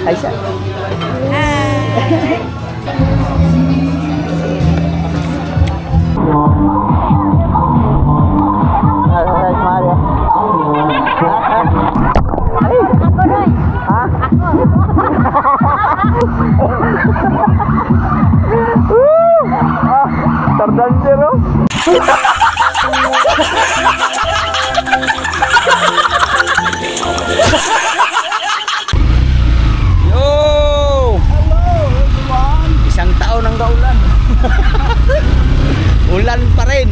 Ay, siya. Terdancer, oh. Yo! Isang taon ang gaulan. Ulan pa rin.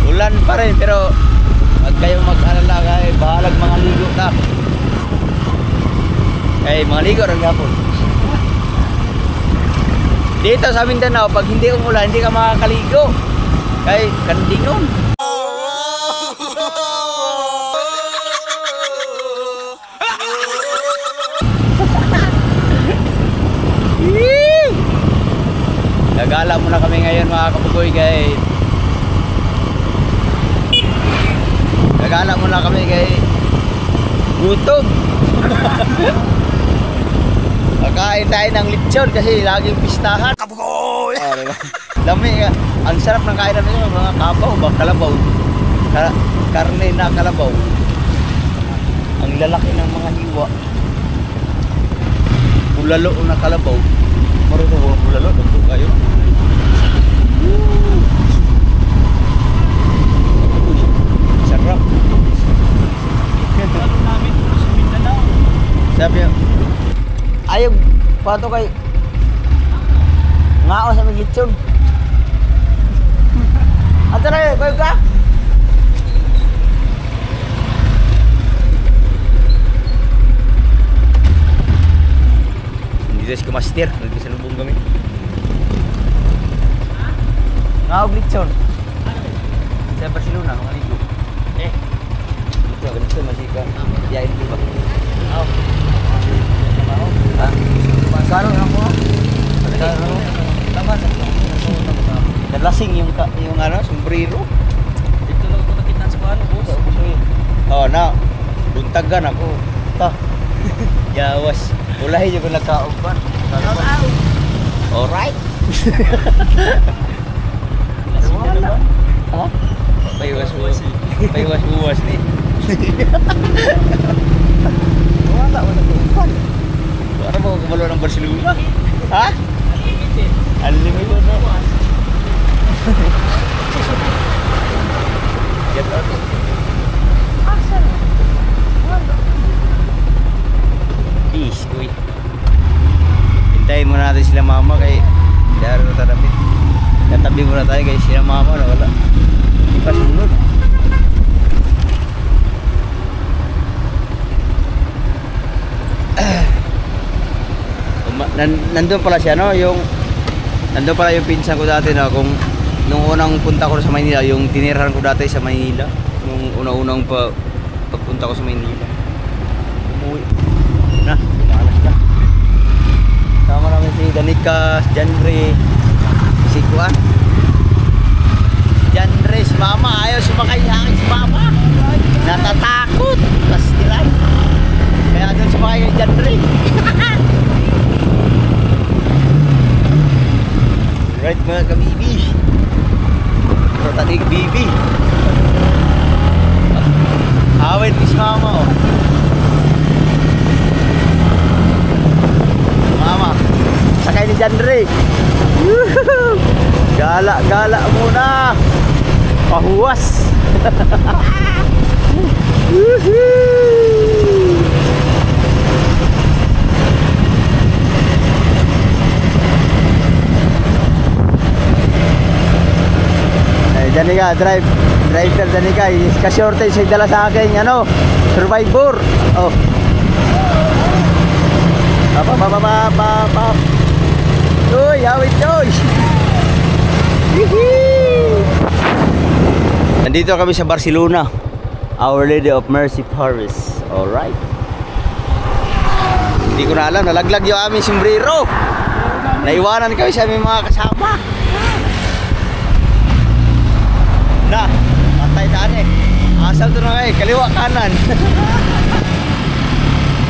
Ulan pa rin, pero wag kayong mag-alala, kay bahalag mga ligo na. Kay mga ligo rin gapon. Dito sa Mindanao, pag hindi umulan, hindi ka makakaligo. Kay kandingon. Gagala muna kami ngayon mga kapugoy, kay gagala muna kami kay gutom. Kakain tayo ng lechon kasi laging pistahan. Kapugoy! Oh, diba? Dami nga. Ang sarap ng kainan nyo, mga kabaw ba? Kalabaw. Karne na kalabaw. Ang lalaki ng mga hiwa. Bulalo na kalabaw. Marunong mo bulalo, dagpo kayo. Sarap. Sabi yun. Ayaw, pato kay ngao sa mga lechon. Ato na yun, kayo ka? Hindi tayo si Kumaster, nagkasalubong kami. Ngao lechon. Sa Barcelona, mga ligo. Ito, ganito, masika. Yain ko ba? Oo. Ha? Masaro na ako. Masaro. Tama sa nalasing yung ano, sombrero. Dito lang ito nakita sa kuhan, boss. Oo na. Buntagan ako. Ta. Yawas. Ulahi yung nagkaumpan. Alright. Wala. Ha? Paiwas-uwas ni. Wala kumpan. Para mo kumalo ng Barcelona? Ha? Unlimited. Unlimited na. Get out. Asa na? Wala. Peace, kuy. Hintayin muna natin sila mama kay dahil na tatapit. Tatabi muna tayo kay sila mama na wala. Hindi pa sunod. Nandun pala siya, no? Nandun pala yung pinsan ko dati na kung nung unang punta ko sa Maynila, yung tinirahan ko dati sa Maynila, nung una-unang pagpunta ko sa Maynila. Umuwi na, pinalas na. Sama namin si Danica, si Janre, si Kuan. Janre, si Mama, ayaw sumakay sa akin si Mama. Natatakot, pastilan. Kaya doon sumakay kay Janre. Right mga kabibi. Protanig bibi. Awit ni si Mama, oh. Mama, sakay ni Janre. Gala-gala muna. Pahuwas. Danica, driver Danica, ka-shortage siya dala sa akin, ano, Survivor. Oh. Uy, hawit Joy. Nandito kami sa Barcelona, Our Lady of Mercy Paris. Alright. Hindi ko na alam, nalaglag yung aming sombrero. Naiwanan kami sa aming mga kasama. Na, patay taan eh. Asal to na kayo, kaliwa kanan.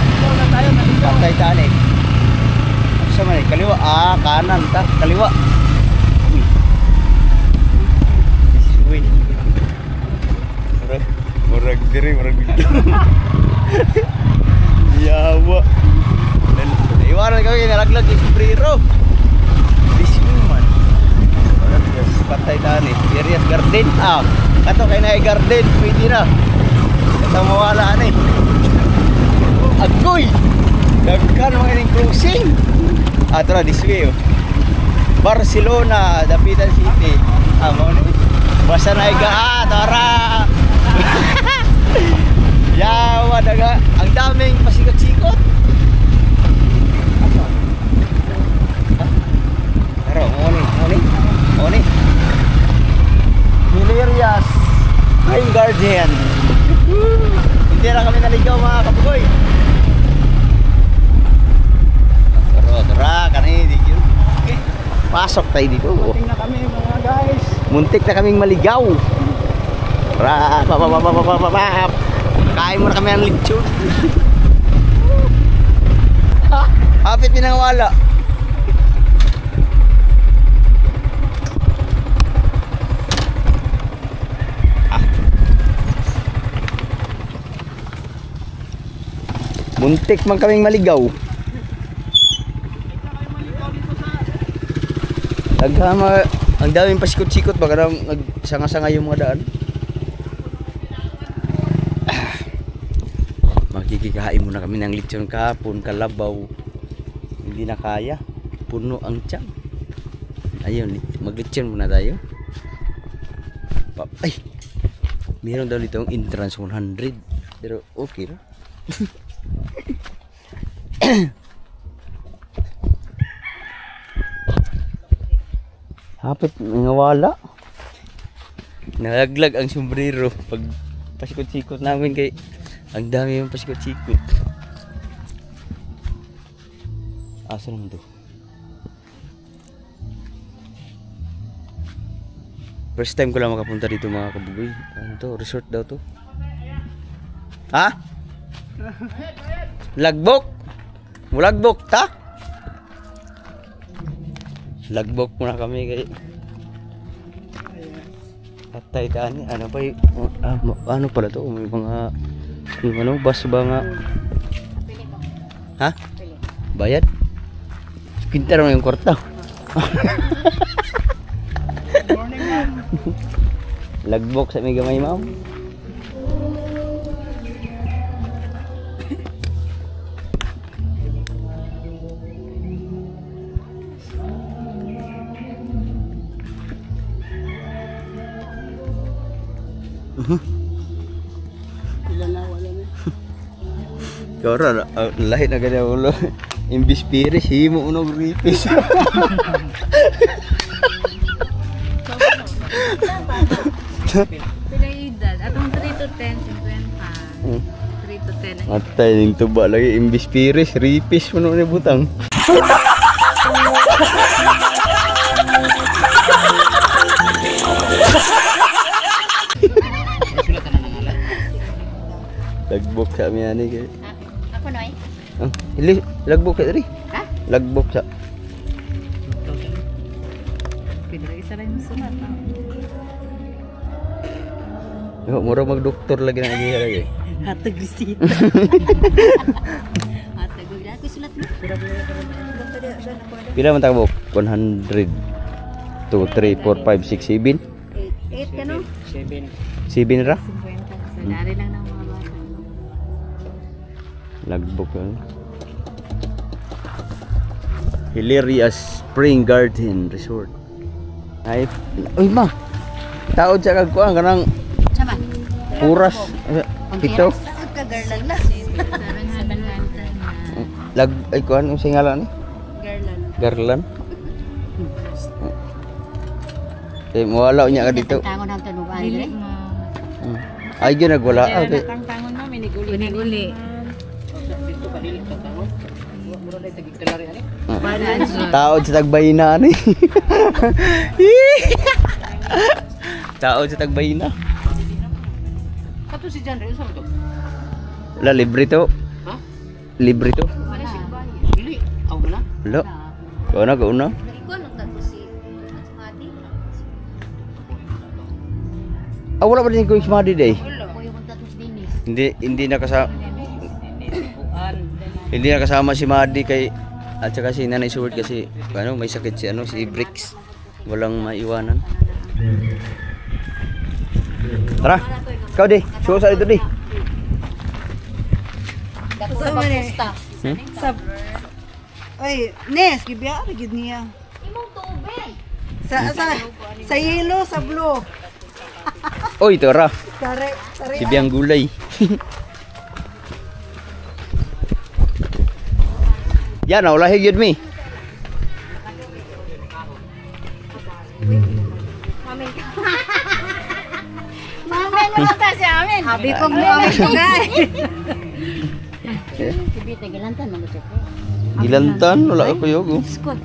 Ito na tayo na. kanan ta, kaliwa. Uy. Murag diri, murag dito. Yawa. Iwanan kami nalaglag yung sombrero. Dising man. Patay tani. Serious garden. Kato kay na garden, pwede na. Ito mawala ni. Agoy. Daghan mo ining cruising. Tara this way. Barcelona, Dapitan City. Mo ni. Basta na tara. Yawa daga. Ang daming pasikot-sikot. Oni. Hilarious Spring Garden. Hindi na kami naligaw mga kapugoy. Tara, kanina dito. Pasok tayo dito. Muntik na kami mga guys. Muntik na kaming maligaw. Tara, kain muna kami ng lechon. Hapit pinangawala. Muntik man kaming maligaw. Naghama, ang daming pasikot-sikot baka nang nagsanga-sanga yung mga daan. Makikikain muna kami ng lechon kahapon, kalabaw. Hindi na kaya. Puno ang tiyan. Ayun, mag-lechon muna tayo. Ay! Meron daw dito ang entrance 100. Pero okay na. Hapit ngawala. Nalaglag ang sombrero pag pasikot-sikot namin kay ang dami yung pasikot-sikot. Asa naman to? First time ko lang makapunta dito mga kabugoy. Ano to? Resort daw to? Ha? Lagbok? Mulagbok ta? Lagbok muna kami kay patay taan. Ano pa ano pala to? May mga yung ano, bus ba nga? Ha? Bayad? Pinta naman yung kwarta. Lagbok sa may gamay ma'am. Ilan na wala na. Kora lahit na ganyan ulo. Imbis piris, himo unog ripis. Pila edad? Atong 3 to 10, 50. 3 to 10. Matay ning tuba lagi imbis piris, ripis mo ni butang. Lagbok sa mi ani kay. Ako noy. Hili lagbok kay diri. Ha? Lagbok sa. Pwede rin isa rin sulat. Yo, mura mag-doktor lagi na iya lagi. Hatag receipt. Hatag gud ako sulat mo. Pila man tabok? 100. 2 3 4 5 6 7. 8 kano? 7 ra? 50. So dari lang ng mga bata. Lagbok yun. Hilarious Spring Garden Resort. Ay, uy ma. Taod sa kagkuan kanang Sama. puras. Ito. Taod ka garland na. Lag ay kuan ang singalan ni? Garland. Garland. Eh mawala unya ka dito. Tangon ang tanugan dire. Ay gyud nagwala. Okay. Tangon mo miniguli. Dito pa dili ta tangon. Mura na tagig talari ani. Taod sa tagbayna ni. Taod sa tagbayna. Kato si Jan Renzo to. Wala libre to. Ha? Libre to. Dili. Aw na. Wala. Kauna. Ikaw nagtato si Madi. Wala pa din ko yung Madi day. Wala. Ako yung magtato si Dennis. Hindi nakasama si Madi kay at saka si Nanay Suword kasi may sakit si Bricks. Walang maiwanan. Tara. Ikaw di. Suwa sa dito di. Dako sa pagpusta. Ay, Nes, gibiya gid niya. Imong tubig. Sa yellow, sa blue. Oy, tara. Tare. Si Biang Gulay. Yan, naulahi yun mi. Mami, lumata si amin. Habi ko mo kami tugay. Sibi, tagilantan, mag-check. Gilantan, wala ako yogo. Skot.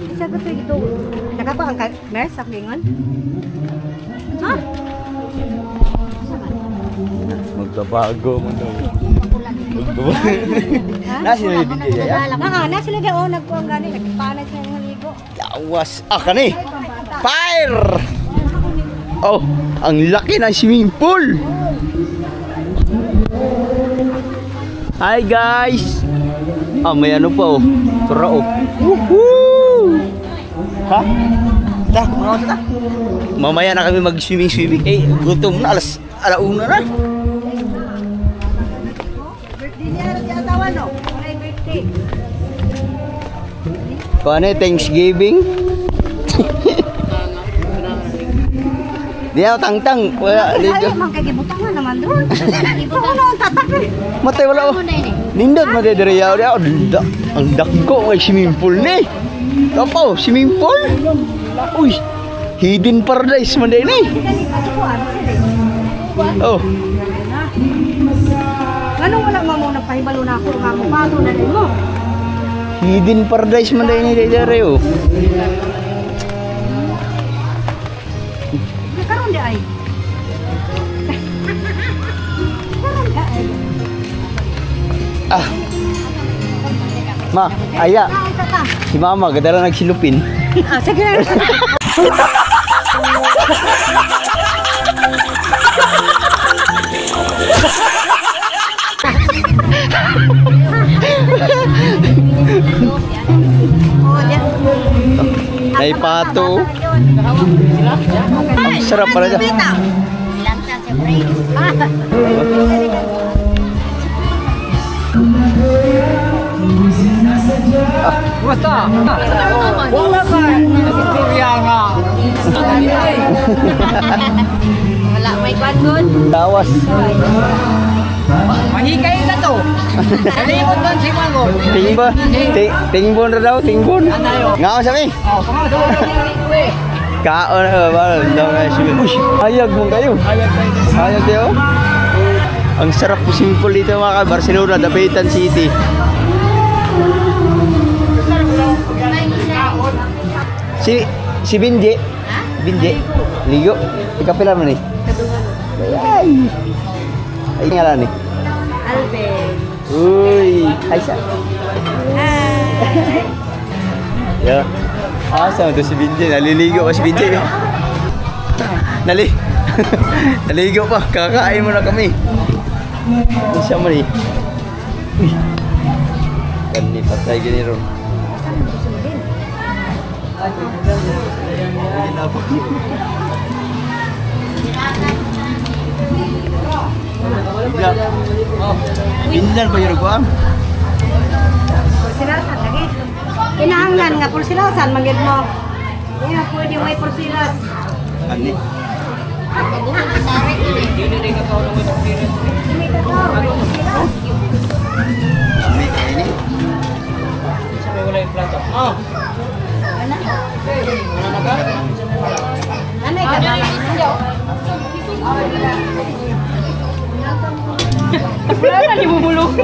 Isa ko ito. Nakapa ang mes sa klingon. Ha? Magbabago mo daw. Nasi na yung video ya? Na sila daw nagkuang gani, nagpanay sa ng ligo. Yawas. Kani. Fire! Oh, ang laki ng swimming pool. Hi guys. May ano pa oh. Tura oh. Woohoo! Ha? Mamaya na kami mag-swimming. Gutom na alauna na. Birthday niya si asawa no. Ay birthday. Paano Thanksgiving? Di ako tangtang. Wala ligo. Ay, magkagibutangan naman doon. Ibutangan na ang tatak eh. Matay wala oh. Nindot matay dari yaw dia. Ang dagko ng swimming pool ni. Tapo, swimming pool. Uy. Hidden paradise man din ni. Oh. Ano wala mo muna pahibalo na ako nga kumato na din mo. Hidden paradise man din ni dari oh. Karon di ay. Karon di ay. Ma, aya. Kaon ka. Si mama gadala nagsilupin. Sige. Naipato. Ang sarap pala dyan. Lantan si Bray. Basta. Wala ka. Istorya nga. Wala, may kwan. Tawas. Mahikay na to. Nalimot doon si Mangon. Tingbon. Tingbon na daw, tingbon. Nga sabi. Oh, kama doon. Kaon ba daw na siya. Uy, hayag mo kayo. Hayag kayo. Ang sarap po simple dito mga Barcelona, Dapitan City. Si Binje. Binje. Ligo. Ikapila mo ni. Ay. Ay ngalan ni. Alben. Uy, Aisha. Ya. Asa to si Binje, naliligo pa si Binje. Naligo pa, kakain mo na kami. Isa mo ni. Uy. Kani patay gini ron. Pindan pa yun ko am. Pursilasan lagi. Kinahanglan nga pursilasan manggid mo. Iya pwede may pursilas. Ani. Ami ini. Sabi wala yung plato. Oh. Ano ka ba? Wala na di bubulong.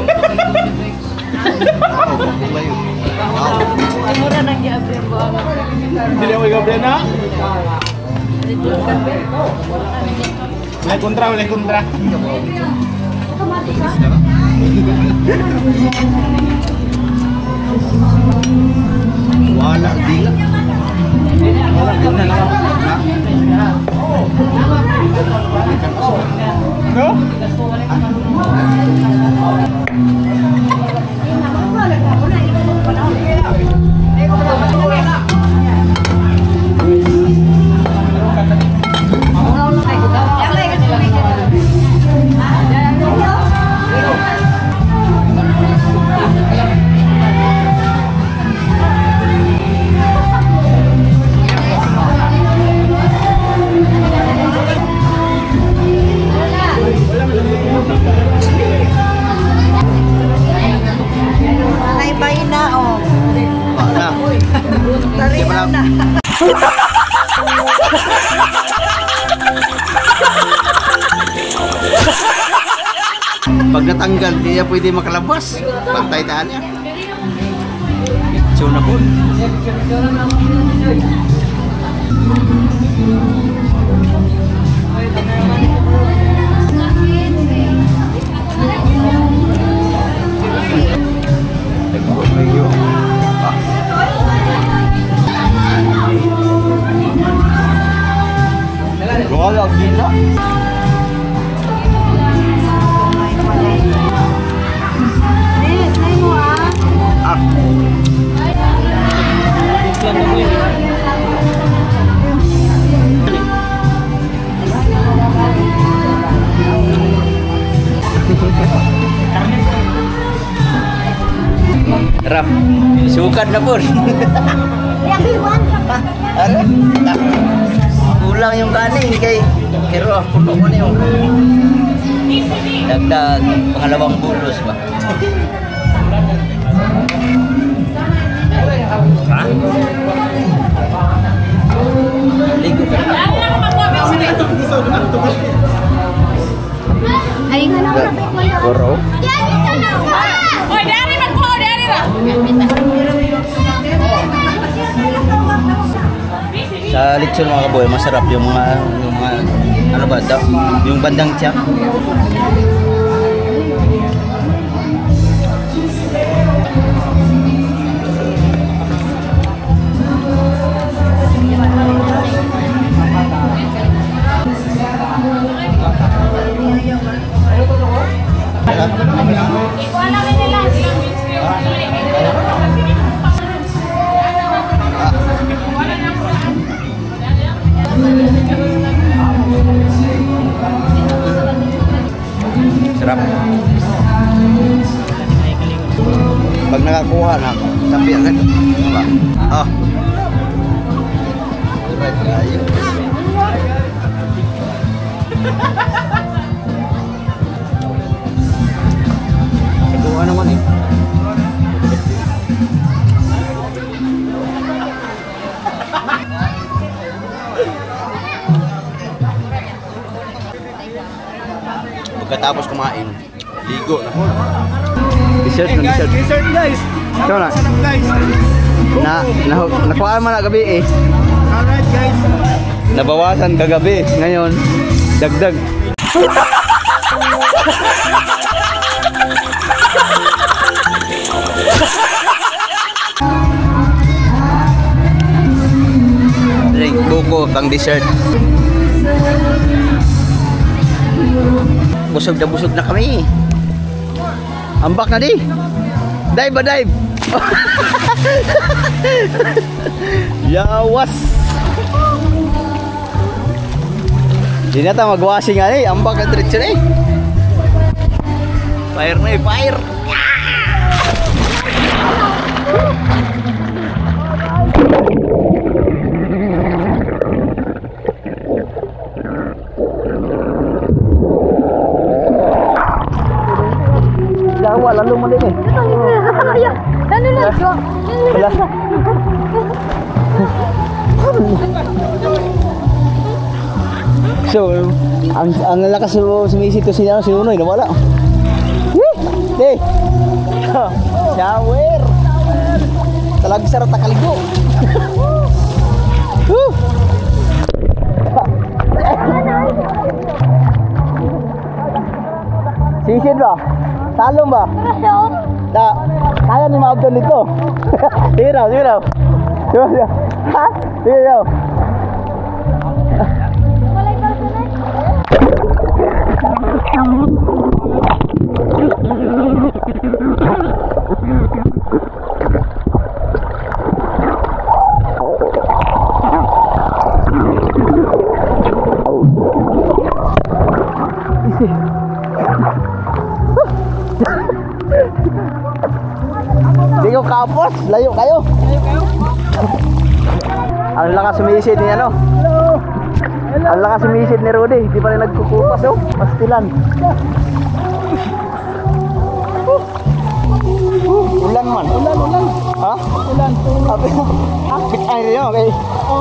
Mura nang giabren mo. Dili mo gabriel na. Wala kontra. Naibay na, oh. Na. Tarihan na. Pag natanggal, di niya pwede makalabas. Pantay daan niya. So na po. Wala gila. Yes, nay mo ah. Rap, sukat na po. Ano? Kulang yung kanin kay pero puno ko na yung dagdag pangalawang bulos ba? Ha? Ligo ka na. Ay, nga na Koro? Oy, dari magko, dari ra. Sa lechon mga kaboy, masarap yung mga ano ba daw? Yung bandang tiyak. Sarap. Pag nakakuha na, tapi agad. Diba? Ah. Right, right. Nakuha naman eh. Pagkatapos kumain, ligo na po. Dessert na dessert. Dessert guys. Ito na. Sarap guys. Nakuha mo na gabi eh. Alright guys. Nabawasan kagabi. Ngayon, dagdag. Drink buko pang dessert. Busog na kami. Ambak na di. Dive ba dive? Yawas. Di na tayo mag-washing nga eh. Ambak na diretso na eh. Fire na eh, fire. Jawa lalu mo din eh. Ano lang siya? Wala. So, ang lakas sumisit to si Unoy, nawala. Hey! Shower! Talagang sarap takaligo. Sisid ba? Talong ba? Da, kaya ni maabdan dito. Sige raw. Ha? Sige daw. Hindi ko kapos, layo kayo. Ang lakas sumisid ni ano? Ang lakas sumisid ni Rudy, di pa rin nagkukupas oh, pastilan. Ulan man. Ulan. Ha? Ulan. Ay, yun, okay.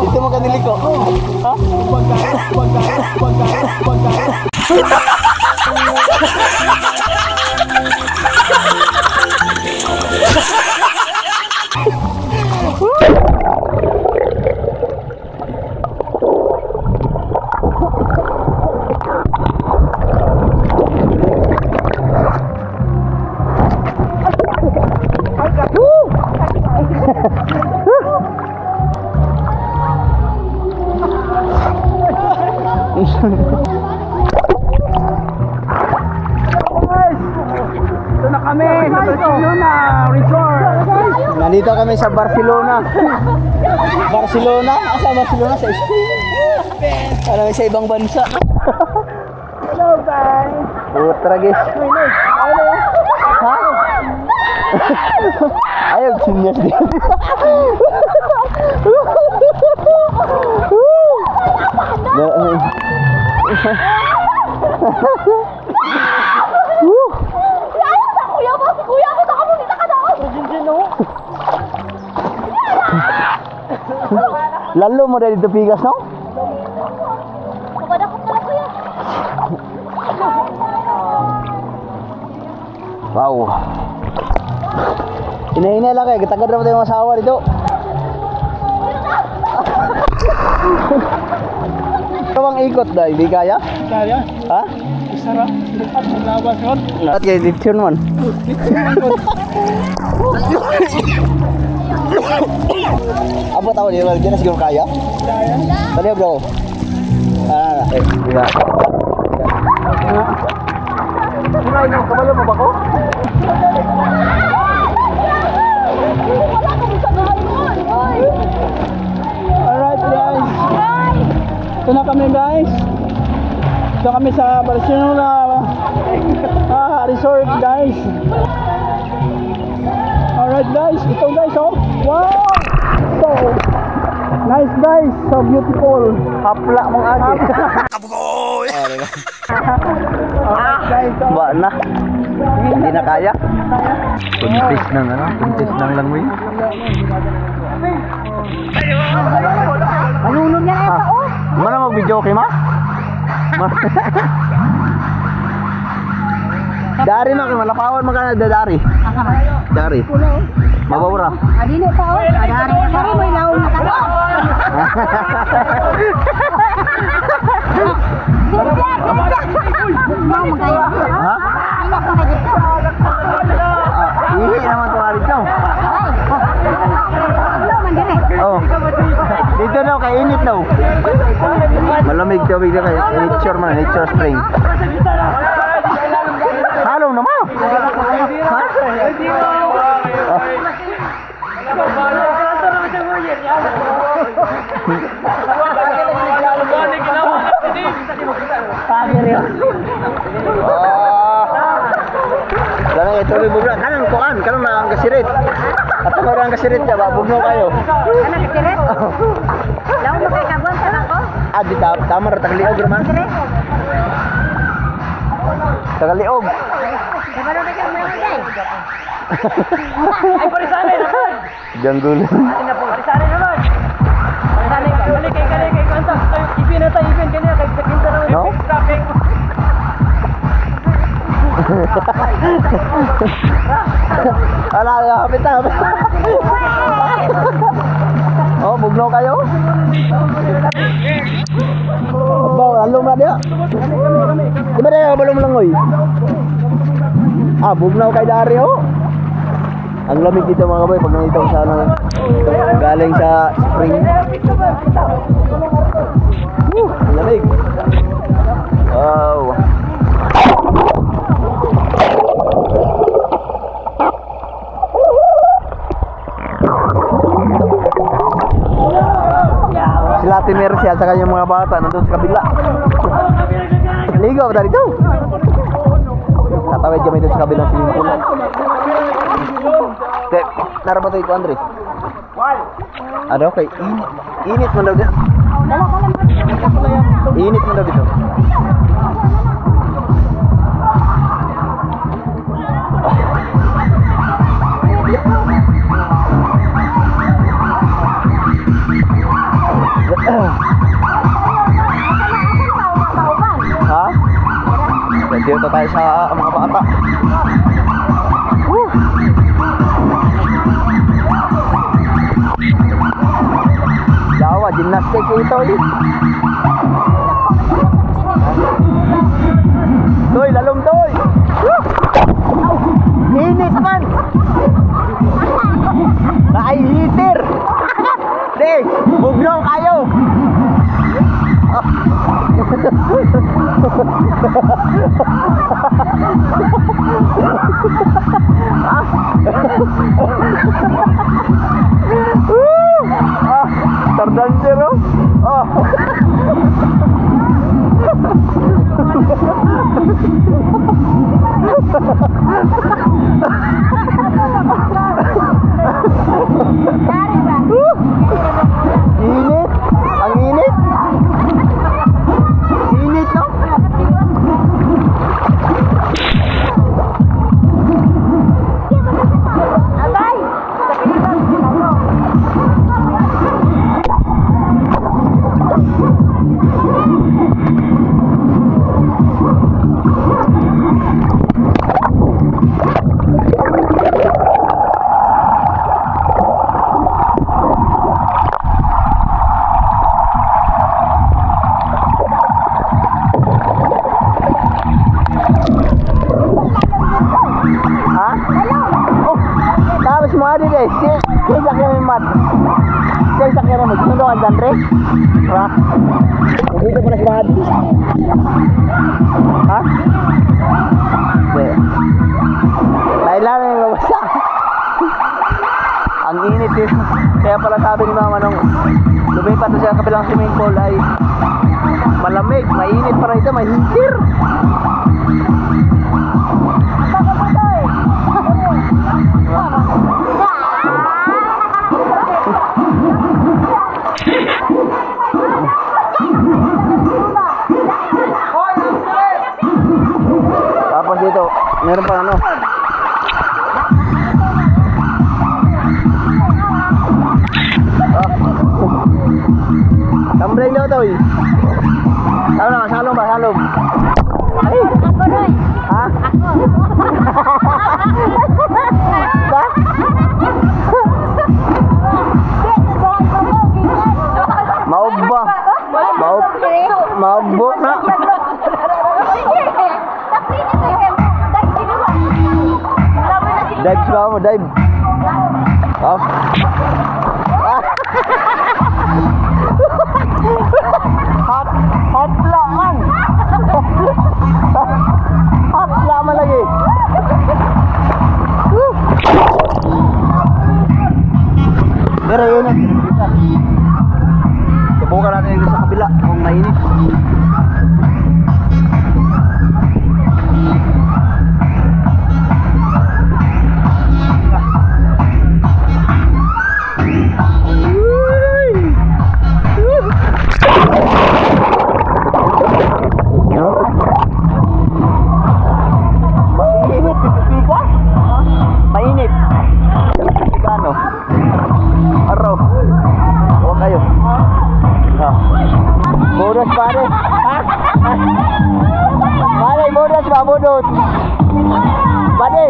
Dito mo kanili ko. Ha? Ito na kami sa Barcelona Resort. Nandito kami sa Barcelona. Barcelona? Asa Barcelona? Sa Spain. Parang sa ibang bansa. Hello guys. Putra guys. Ha? Ayaw, genius din. Lalo mo dari dito pigas, no? Wow. Ina-ina lang kayo, katagad na tayong asawa dito. Kawang ikot dahil, hindi kaya? Kaya? Ha? Isara. At maglawas yun. At kayo dito man. Apa tahu dia lagi nasi goreng kaya? Tadi bro. Iya. Mulai nang kabalo mo ba ko? Alright guys. Ito na kami guys. Ito kami sa Barcelona Resort guys. Alright guys, ito guys oh. Wow! So nice guys, so beautiful. Hapla mong agi. Alright guys, oh. Ba na. Hindi na kaya. Kuntis nang ano? Kuntis nang lang mo yun. Malulog yan ito oh. Mana mag video okay ma? Dari na kayo, malapawan magkana dari. Dari. Mabawra. Adili pa oh. Adari pero may laon na ka. Mau magayo. Ha? Ina pa na dito. Ihi naman to alit daw. Ano man dire? Oh. Dito daw kay init daw. Malamig tubig daw kay nature man, nature spring. Halo naman. Ha? Lang ito bubra kanan kuan kanan na ang kasirit. At ang orang kasirit ya ba bugno kayo. Ana kitiret? Laon mo kay kabon sa nako? Ah di tama ra tagliog man. Tagaliog. Dabaro na kay mga guys. Ay parisane naman. Janggul. Ina po, parisane naman. Parisane kay kanta. Ipin na tayo, ipin kanya kay sakin sa No? traffic. Ala, hapit na. Oh, bugno kayo? Bawa, lalo na dia. Di ba dia belum lengoy? Ah, bugnaw kay Dario. Ang lamig dito mga boy pag nandito sa ano. Galing sa spring. Lamig. Wow. Sila Ate Mercy at saka yung mga bata nandun sa kabila. Ligaw ba dito? Tatawid kami dito sa kabilang swimming pool. Okay, narabato ito Andre. Ano okay, init mo daw dito. Init mo daw dito. Ha? Dito tayo sa mga bata. Jawa, gymnastic ito eh. Toy, lalong toy. Init man. Nakaihiter. Di, bugnong kayo. Terdancer oh. Init, ang init. Init no? Kaya sakyan mo mat. Kaya sakyan mo. Sino ang Andre? Ha? Dito ko na si Mahadi. Ha? Hindi. Kailangan yung mabasa. Ang init eh. Kaya pala sabi ni Mama nung lumipat na siya kabilang swimming pool ay malamig, mainit pa rin ito, may hintir. Tapos dito, meron pa ano? Tambling daw to eh. Tama na, salom ba? Salom. Ay! Ako doy. Ha? Ako. Ba? Maob ba? Maob na. Dive ka mo, dive. Oh. Hot laman. Hot laman lagi. Pero yun na. Subukan natin yung sa kabila kung mainit. Mainit. Kano? Araw. O kayo. Bonus pare. Ha? Pare, bonus ba? Bonus. Pare.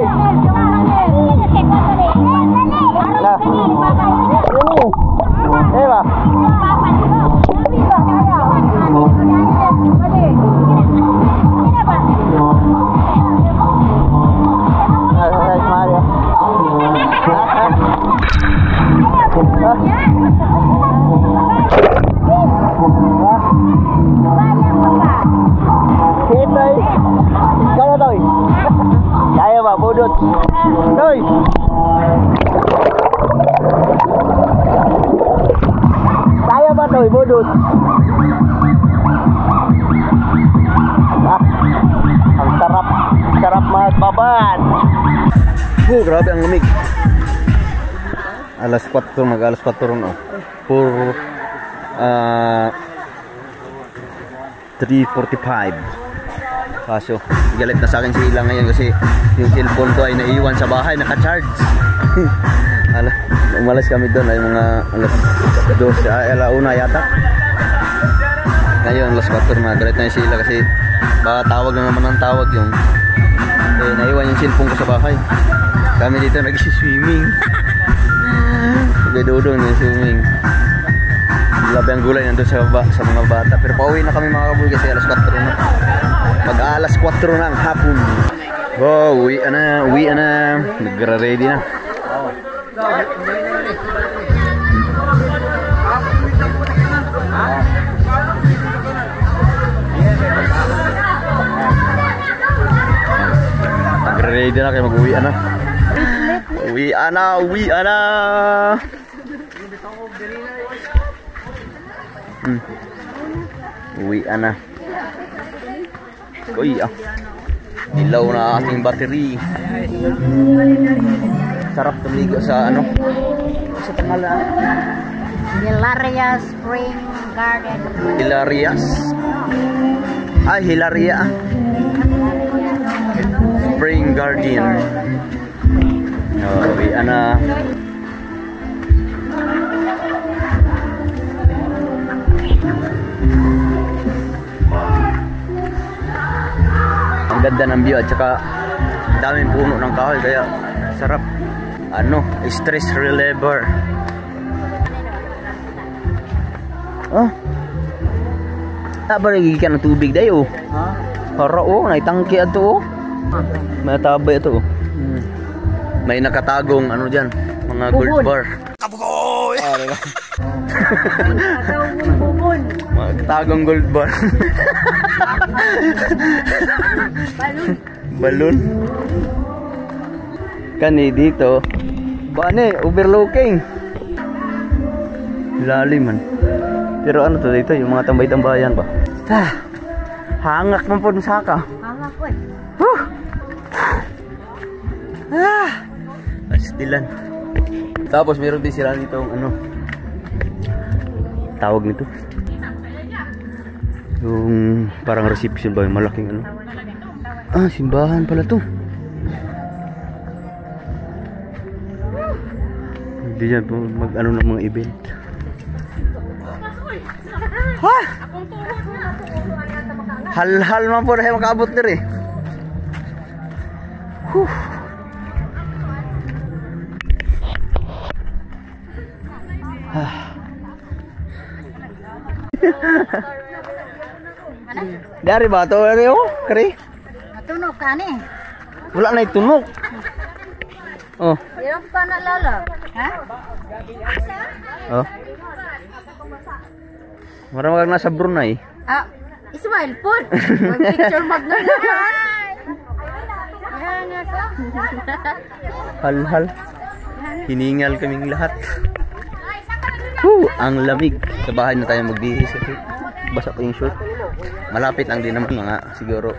Lah. Ini. Ewa. Maria. budot. Hoy. Kaya ba to, budot? Ang sarap magbabad. Grabe ang lamig. Alas 4, mag-alas 4 no. For 3:45. Kaso, galit na sa akin si Ila ngayon kasi yung cellphone ko ay naiwan sa bahay, naka-charge. Umalas kami doon ay mga alas 2, alauna yata. Ngayon, alas 4 na. Galit na si Ila kasi baka tawag na naman ang tawag yung naiwan yung cellphone ko sa bahay. Kami dito nag-swimming. Dudong na swimming. Labi ang gulay nandun sa mga bata. Pero pauwi na kami mga kabuy kasi alas 4 na. Mag-alas 4 na ang hapon. Wow, uwi na. Nagra-ready na. Nagra-ready na kayo, mag-uwi na. Uwi na. Uwi na. Uy, ilaw na ating battery. Sarap tumigo sa ano? Sa pangalan. Hilaria Spring Garden. Hilarias. Ay, Hilaria. Spring Garden. Uwi na. Ang ganda ng view at saka daming puno ng kahoy kaya sarap. Ano, stress reliever. Nabarigi ka ng tubig dayo. Para naitangki ato. May tabay ito. May nakatagong ano diyan, mga gold bar. Kabugoy. Diba? Tagong gold bar. Balloon. Kani dito. Bane, overlooking. Lalim man. Pero ano to dito, yung mga tambay-tambayan ba? Hangak man po sa ka. Hangak ko Pastilan. Tapos meron din sila dito ano tawag nito. Yung parang reception ba, yung malaking ano. Simbahan pala to. Hindi yan po mag ano ng mga event. Hal-hal man po na makaabot nila eh. Dari ba ito? Kari? Natunog ka ni. Wala na itunog. Oh. Hirap ka na lala. Ha? Oh. Marami kang nasa Brunei. Ismail po. Mag-picture magno na. Hal-hal. Hiningal kaming lahat. Ang lamig. Sa bahay na tayo magbihis. Basa pa yung short. Malapit lang din naman mga siguro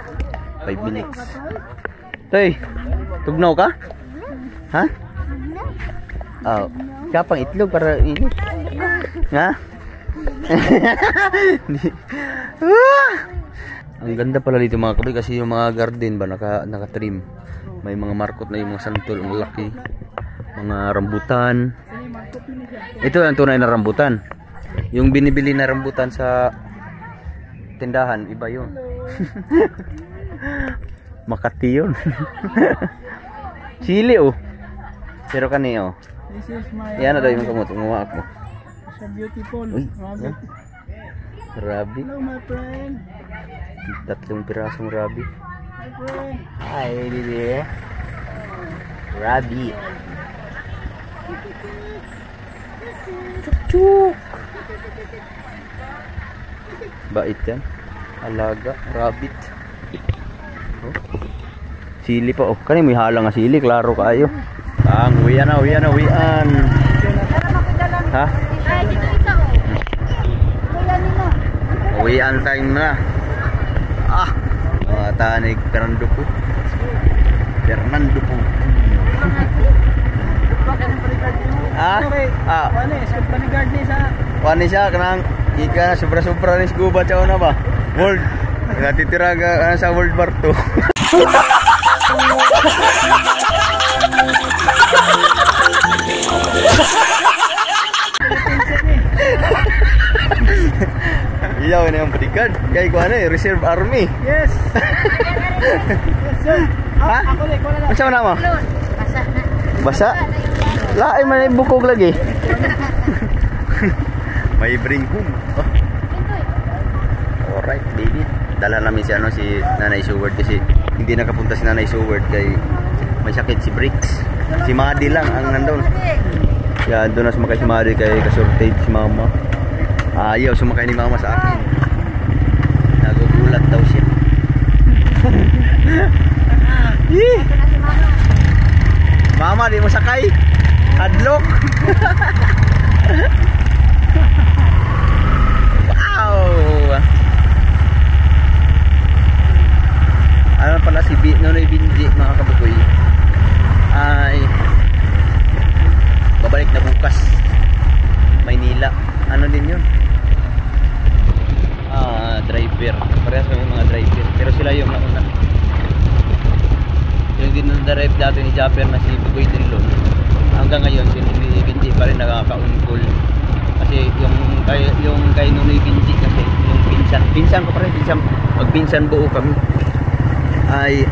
5 minutes. Tay, tugnaw ka? Ha? Kaya pang itlog para init. Nga? Ang ganda pala dito mga kabay kasi yung mga garden ba naka-trim. May mga markot na yung mga santol, ang laki. Mga rambutan. Ito ang tunay na rambutan. Yung binibili na rambutan sa tindahan, iba yun. Makati yun. Chili oh. Pero kani oh. This is my Yan na daw yung kamot, umuha ako. so beautiful rabbit. Rabbit. Hello my friend. 3 pirasong rabbit. My friend. Hi, baby. Rabbit. Chuk. Bait yan. Alaga, rabbit. Oh. Sili pa. Oh, kanina may halang nga sili. Klaro kayo. Uwian na. Ha? Ay, dito isa oh. Uwian time na. Mga tanig Fernando po. Wani siya kanang ika sobra-sobra ni scuba chow na ba? World. Natitira ka sa World War 2. Iya, ini yang berikan. Kayak gimana? Reserve Army. Yes. Yes, sir. Ha? Ako lang, ikaw na lang. Macam nama? Basa na. Basa? Lah, ay may bukog lagi. May bring home. Oh. Alright, baby. Dala namin si si Nanay Seward kasi hindi nakapunta si Nanay Seward kay may sakit si Bricks. Si Madi lang ang nandun. Kaya doon na sumakay si Madi kay kasurtage si Mama. Ayaw sumakay ni Mama sa akin. Nagugulat daw siya. Mama, di mo sakay. Hadlock. Wow. Ano pala si Nonoy Binji, mga kabukoy, ay babalik na bukas Maynila. Ano din yun? Driver. Parehas kami mga driver. Pero sila yung nauna. Yung dinadrive dati ni Japper na si Bugoy Drilon. Hanggang ngayon si Nonoy Binji pa rin nakaka-ungkol. Kasi yung kay Nonoy Binji kasi yung pinsan ko pa rin, magpinsan buo kami. Ay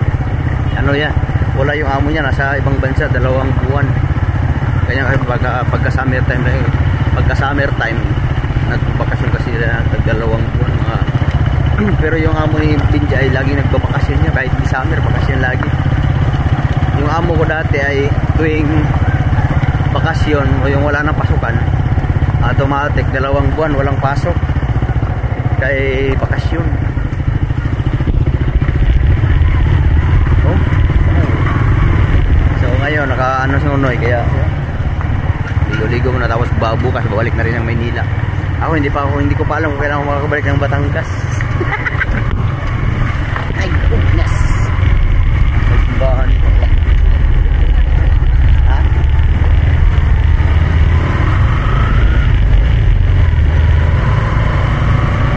ano yan, wala yung amo niya, nasa ibang bansa 2 buwan. Kaya pagka summer time nagbakasyon kasi sila ng 2 buwan mga. Pero yung amo ni Binji ay lagi nagbabakasyon niya kahit di summer, bakasyon lagi. Yung amo ko dati ay tuwing bakasyon o yung wala nang pasukan, automatic 2 buwan walang pasok kay bakasyon. Ngayon naka-ano si Nonoy kaya ligo-ligo muna tapos bukas babalik na rin ng Maynila. Hindi ko pa alam kung kailan ako makakabalik ng Batangas. My goodness. May simbahan ko. Ha?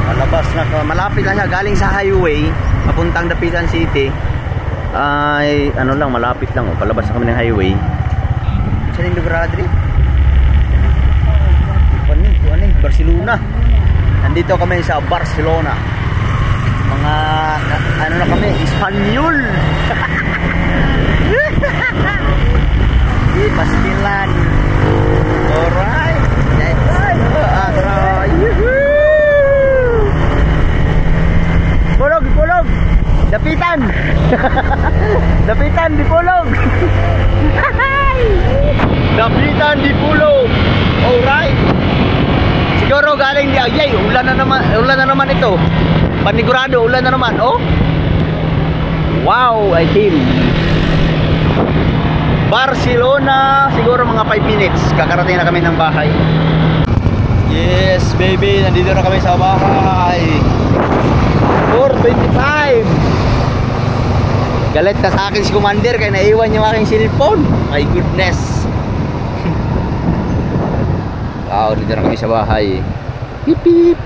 Malabas na, malapit na siya galing sa highway papuntang Dapitan City. Ay ano lang, malapit lang. Palabas na kami ng highway. Saan yung lugar, Adri? Barcelona. Nandito kami sa Barcelona. Mga ano na kami, Espanyol. Di pastilan. Alright. Pulog. Dapitan. Dapitan di Pulog. Dapitan di Pulog. Alright. Siguro galing di Ayay. Ulan na naman ito. Panigurado, ulan na naman. Oh. Wow, I think Barcelona, siguro mga 5 minutes kakarating na kami ng bahay. Yes, baby, nandito na kami sa bahay. 4:25. Galit na sa akin si Commander kaya naiwan yung aking cellphone. My goodness. Wow, dito na kami sa bahay. Pip pip.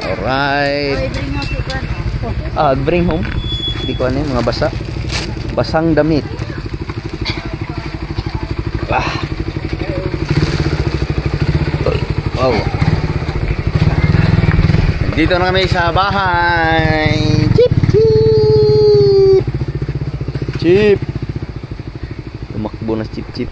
Alright. Bring home. Hindi ko ano yung mga basa. Basang damit. Wow. Dito na kami sa bahay. Chip chip. Chip. Tumakbo na chip chip.